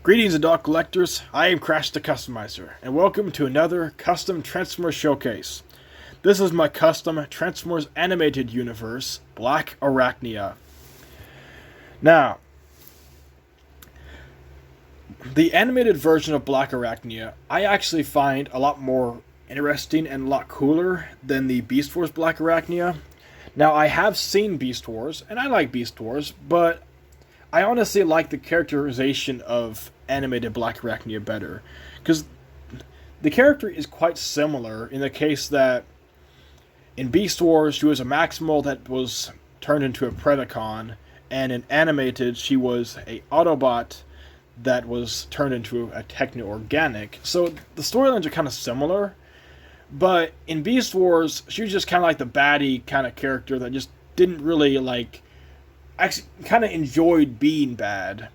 Greetings adult collectors, I am Crash the Customizer, and welcome to another Custom Transformers Showcase. This is my custom Transformers animated universe, Blackarachnia. Now, the animated version of Blackarachnia, I actually find a lot more interesting and a lot cooler than the Beast Wars Blackarachnia. Now, I have seen Beast Wars, and I like Beast Wars, but I honestly like the characterization of animated Blackarachnia better, because the character is quite similar in the case that in Beast Wars she was a Maximal that was turned into a Predacon, and in animated she was a Autobot that was turned into a Techno-Organic. So the storylines are kind of similar, but in Beast Wars she was just kind of like the baddie kind of character that just didn't really actually kind of enjoyed being bad,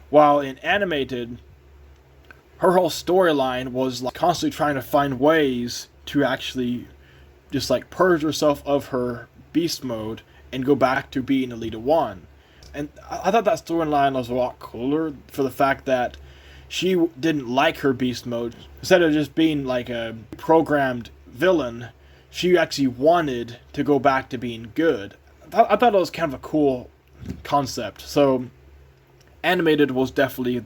while in animated, her whole storyline was constantly trying to find ways to actually just purge herself of her beast mode and go back to being Elita 1. And I thought that storyline was a lot cooler for the fact that she didn't like her beast mode. Instead of just being like a programmed villain, she actually wanted to go back to being good. I thought it was kind of a cool concept. So animated was definitely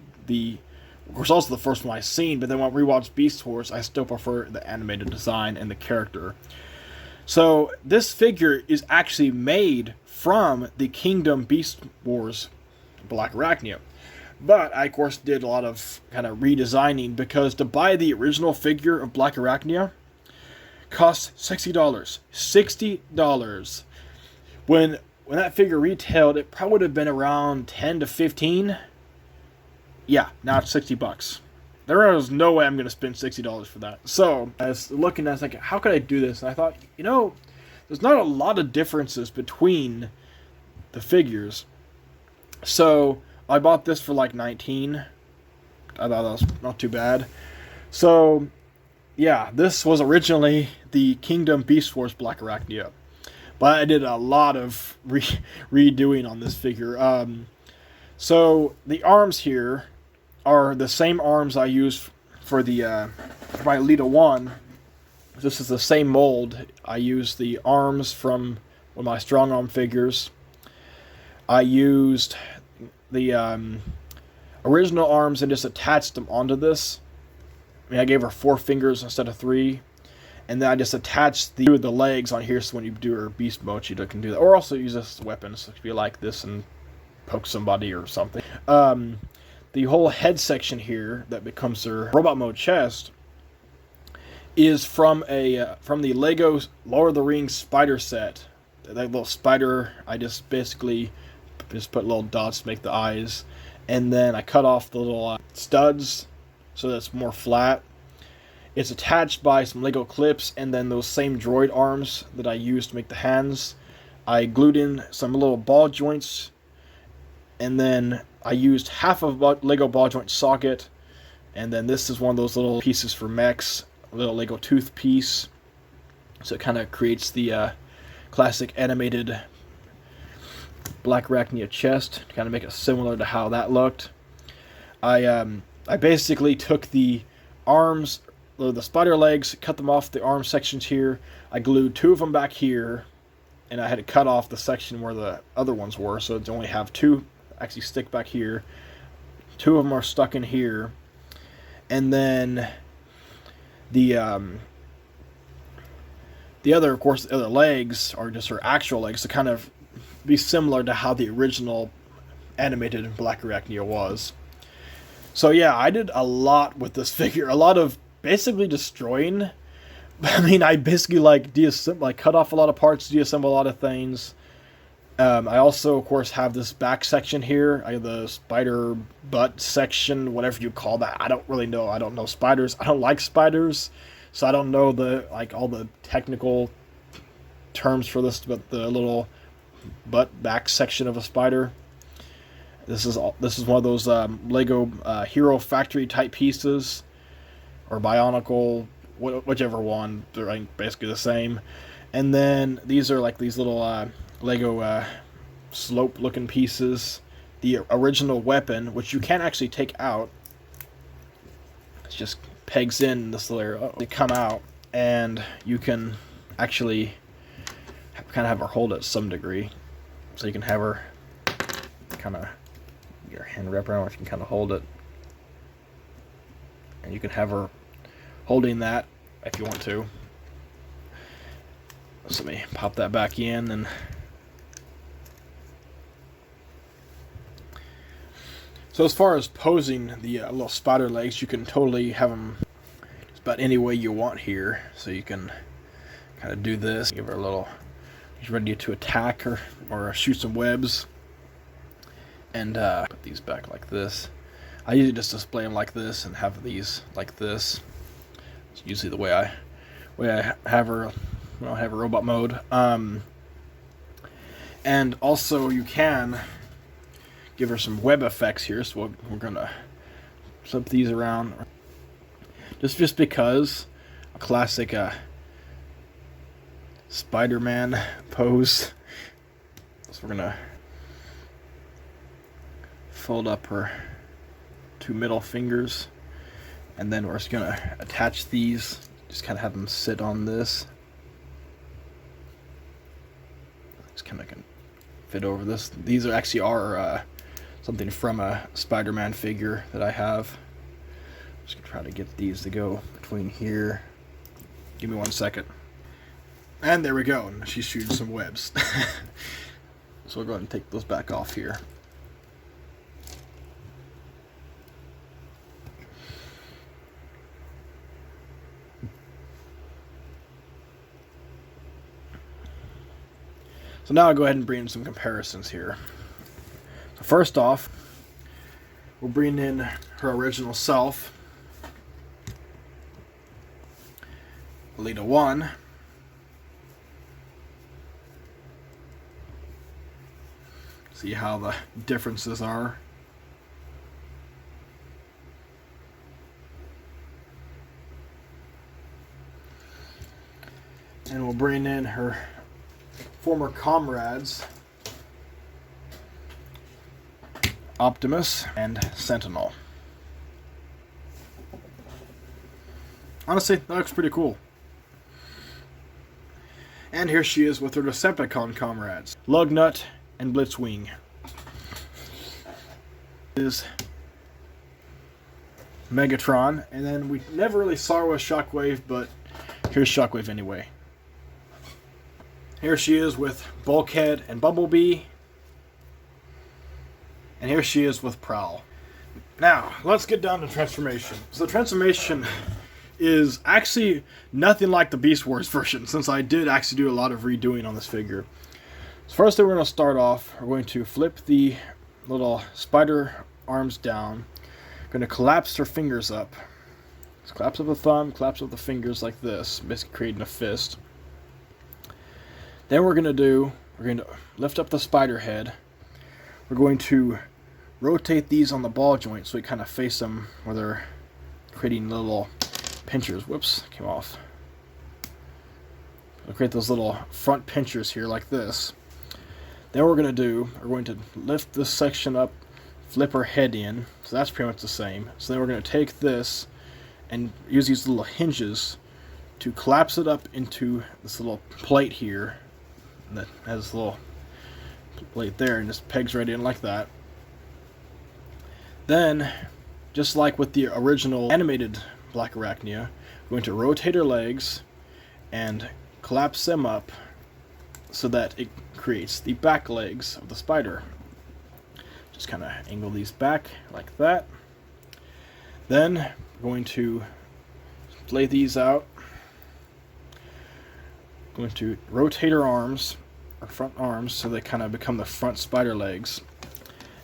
also the first one I seen, but then when I rewatched Beast Wars, I still prefer the animated design and the character. So this figure is actually made from the Kingdome Beast Wars Blackarachnia, but I of course did a lot of kind of redesigning, because to buy the original figure of Blackarachnia cost $60. $60. When that figure retailed, it probably would have been around 10 to 15. Yeah, now it's $60. There is no way I'm going to spend $60 for that. So, I was looking, I was like, how could I do this? And I thought, there's not a lot of differences between the figures. So, I bought this for like 19. I thought that was not too bad. So, yeah, this was originally the Kingdome Beast Wars Blackarachnia, but I did a lot of redoing on this figure. So the arms here are the same arms I used for my Elita 1. This is the same mold. I used the arms from one of my strong arm figures. I used the original arms and just attached them onto this. I gave her 4 fingers instead of 3. And then I just attached the legs on here, so when you do her beast mode, she can do that. Or also use this as a weapon, so it could be like this and poke somebody or something. The whole head section here that becomes her robot mode chest is from the Lego Lord of the Rings spider set. That little spider, I just basically put little dots to make the eyes, and then I cut off the little studs so that it's more flat. It's attached by some Lego clips, and then those same droid arms that I used to make the hands, I glued in some little ball joints, and then I used half of a Lego ball joint socket, and then this is one of those little pieces for mechs, a little Lego tooth piece, so it kind of creates the classic animated Blackarachnia chest, to kind of make it similar to how that looked. I basically took the arms, the spider legs, cut them off the arm sections here. I glued 2 of them back here, and I had to cut off the section where the other ones were, so it's only have 2 actually stick back here. 2 of them are stuck in here, and then the other, of course, the other legs are just her actual legs to kind of be similar to how the original animated Blackarachnia was. So yeah, I did a lot with this figure, a lot of basically destroying. I basically cut off a lot of parts, deassemble a lot of things. I also, of course, have this back section here. I have the spider butt section, whatever you call that. I don't really know. I don't know spiders. I don't like spiders, so I don't know all the technical terms for this, but the little butt back section of a spider. This is one of those Lego Hero Factory type pieces, or Bionicle, whichever one. They're basically the same. And then these are these little Lego slope looking pieces. The original weapon, which you can actually take out. just pegs in this little area. They come out, and you can actually kind of have her hold it to some degree. So you can have her kind of your hand wrap around, or you can kind of hold it, and you can have her holding that if you want to. So let me pop that back in. And so as far as posing the little spider legs, you can totally have them just about any way you want here. So you can kind of do this, give her a little, she's ready to attack or shoot some webs. And put these back like this. I usually just display them like this and have these like this. It's usually the way I have her when I have a robot mode. And also you can give her some web effects here. So we're gonna flip these around, just because a classic Spider-Man pose. So we're gonna fold up her 2 middle fingers, and then we're just gonna attach these, just kind of have them sit on this. Just kind of can fit over this. These are actually something from a Spider-Man figure that I have. Just gonna try to get these to go between here. Give me 1 second. And there we go. She's shooting some webs. So we'll go ahead and take those back off here. So now I'll go ahead and bring in some comparisons here. So first off, we'll bring in her original self, Alita 1. See how the differences are. And we'll bring in her former comrades, Optimus and Sentinel. Honestly, that looks pretty cool. And here she is with her Decepticon comrades, Lugnut and Blitzwing. Is Megatron, and then we never really saw her with Shockwave, but here's Shockwave anyway. Here she is with Bulkhead and Bumblebee. And here she is with Prowl. Now, let's get down to transformation. So the transformation is actually nothing like the Beast Wars version, since I did actually do a lot of redoing on this figure. So first thing we're going to start off, we're going to flip the little spider arms down. We're going to collapse her fingers up. Just collapse up the thumb, collapse up the fingers like this, basically creating a fist. Then we're going to lift up the spider head. We're going to rotate these on the ball joint so we kind of face them where they're creating little pinchers. Whoops, came off. We'll create those little front pinchers here like this. Then what we're going to lift this section up, flip her head in. So that's pretty much the same. So then we're going to take this and use these little hinges to collapse it up into this little plate here. That has a little plate there and just pegs right in like that. Then, just like with the original animated Blackarachnia, we're going to rotate her legs and collapse them up so that it creates the back legs of the spider. Just kind of angle these back like that. Then we're going to lay these out. Going to rotate her arms, or front arms, so they kind of become the front spider legs.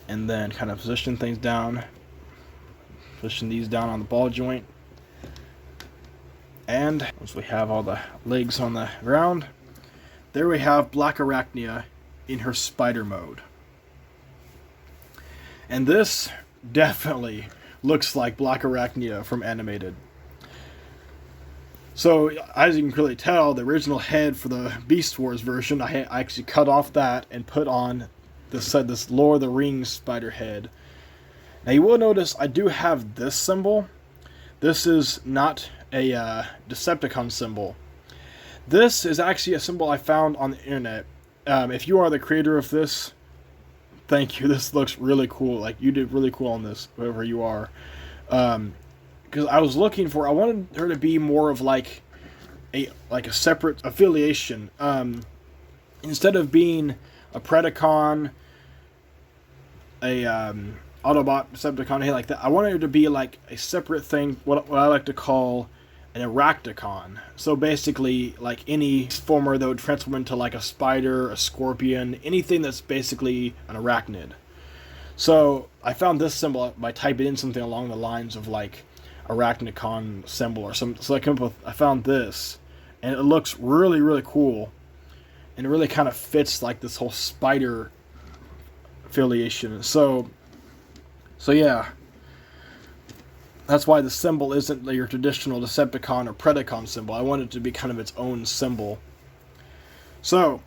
And then kind of position things down. Position these down on the ball joint. And once we have all the legs on the ground, there we have Blackarachnia in her spider mode. And this definitely looks like Blackarachnia from animated. So, as you can clearly tell, the original head for the Beast Wars version, I actually cut off that and put on this Lord of the Rings spider head. Now, you will notice I do have this symbol, This is not a Decepticon symbol. This is actually a symbol I found on the internet. If you are the creator of this, thank you. This looks really cool. Like, you did really cool on this, whoever you are. Because I was looking for, I wanted her to be more of like a separate affiliation. Instead of being a Predacon, a Autobot, Decepticon, anything like that, I wanted her to be like a separate thing, what I like to call an Arachnacon. So basically, like any former that would transform into like a spider, a scorpion, anything that's basically an arachnid. So I found this symbol by typing in something along the lines of like Arachnacon symbol or something. So I found this, and it looks really, really cool, and it really kind of fits like this whole spider affiliation. So yeah. That's why the symbol isn't your traditional Decepticon or Predacon symbol. I want it to be kind of its own symbol. So,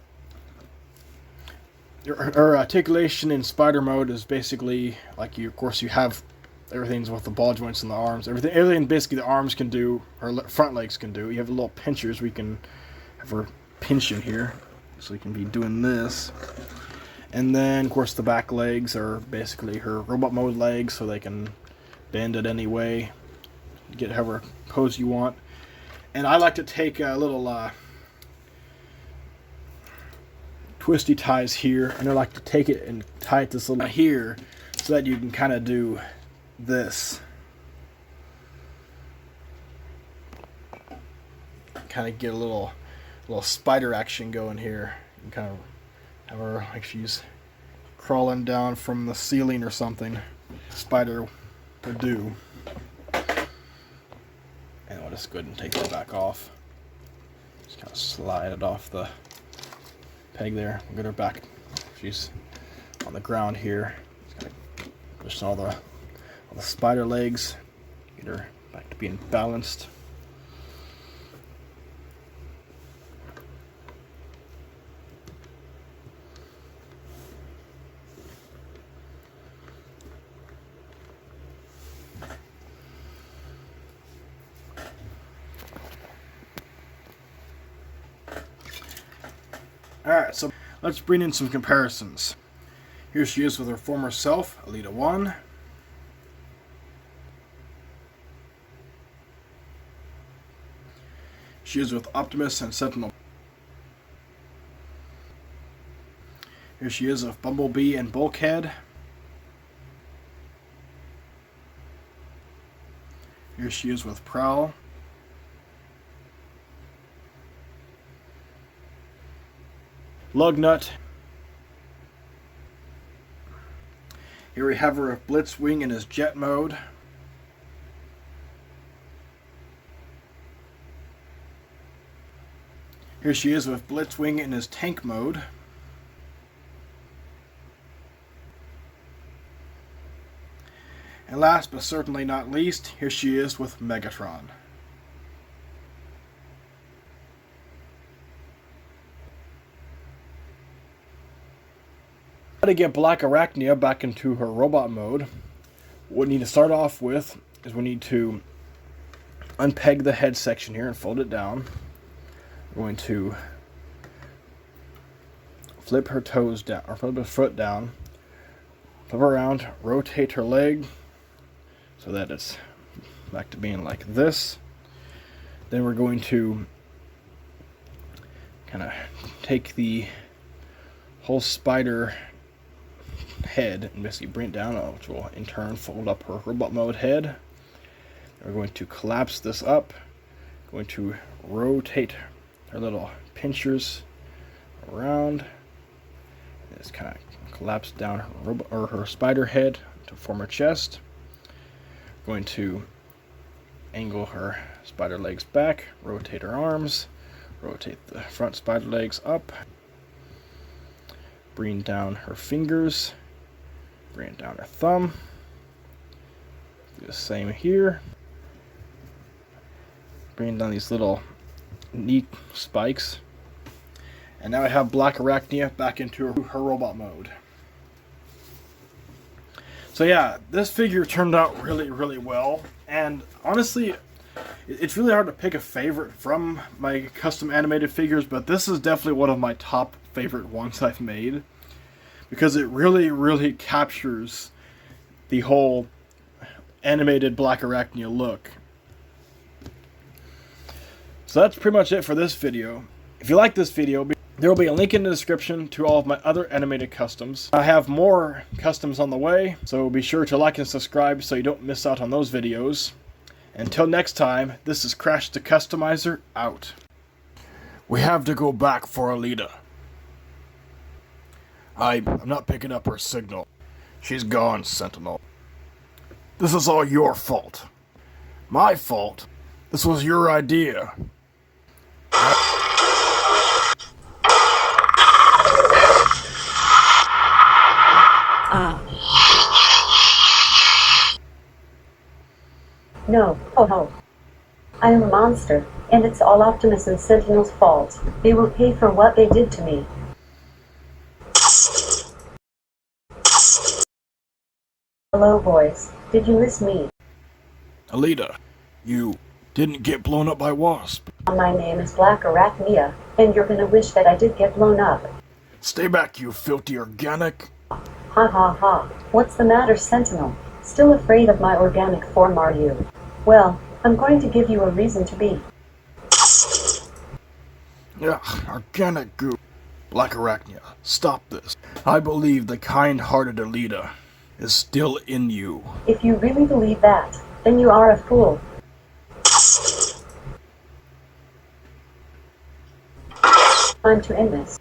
her articulation in spider mode is basically like of course you have everything's with the ball joints in the arms. Everything basically the arms can do, her front legs can do. You have little pinchers. We can have her pinching here, so you can be doing this. And then, of course, the back legs are basically her robot mode legs, so they can bend it any way, get however pose you want. And I like to take a little twisty ties here, and I like to take it and tie it this little here, so that you can kind of do this. Kind of get a little spider action going here. You can kind of have her like she's crawling down from the ceiling or something. Spider would do. And I'll just go ahead and take that back off. Just kind of slide it off the peg there. We'll get her back. She's on the ground here. Just kind of push all the spider legs. Get her back to being balanced. Alright, so let's bring in some comparisons. Here she is with her former self, Alita 1. She is with Optimus and Sentinel. Here she is with Bumblebee and Bulkhead. Here she is with Prowl. Lugnut. Here we have her with Blitzwing in his jet mode. Here she is with Blitzwing in his tank mode. And last but certainly not least, here she is with Megatron. To get Blackarachnia back into her robot mode, what we need to start off with is we need to unpeg the head section here and fold it down. We're going to flip her toes down, or flip her foot down, flip her around, rotate her leg so that it's back to being like this. Then we're going to kind of take the whole spider head and basically bring it down, which will in turn fold up her robot mode head. We're going to collapse this up, going to rotate her little pinchers around, and just kind of collapse down her spider head to form her chest. Going to angle her spider legs back, rotate her arms, rotate the front spider legs up, bring down her fingers, bring down her thumb. Do the same here. Bring down these little neat spikes. And now I have Blackarachnia back into her robot mode. So yeah, this figure turned out really, really well. And honestly, it's really hard to pick a favorite from my custom animated figures, but this is definitely one of my top favorite ones I've made, because it really captures the whole animated Blackarachnia look. So that's pretty much it for this video. If you like this video, there will be a link in the description to all of my other animated customs. I have more customs on the way, so be sure to like and subscribe so you don't miss out on those videos. Until next time, this is Crash the Customizer, out. We have to go back for Alita. I'm not picking up her signal. She's gone, Sentinel. This is all your fault. My fault? This was your idea. No, ho ho. I am a monster, and it's all Optimus and Sentinel's fault. They will pay for what they did to me. Hello boys, did you miss me? Alita, you didn't get blown up by Wasp. My name is Blackarachnia, and you're gonna wish that I did get blown up. Stay back, you filthy organic. Ha ha ha. What's the matter, Sentinel? Still afraid of my organic form, are you? Well, I'm going to give you a reason to be. Ugh, organic goo. Blackarachnia, stop this. I believe the kind-hearted Alita is still in you. If you really believe that, then you are a fool. Time to end this.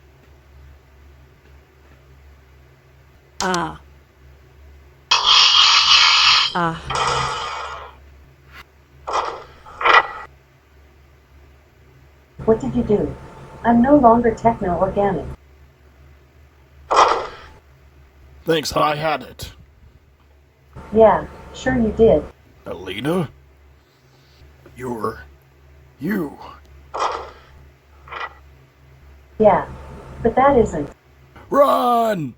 What did you do? I'm no longer techno-organic. Thanks, I had it. Yeah, sure you did. Alita? You. Yeah, but that isn't. Run!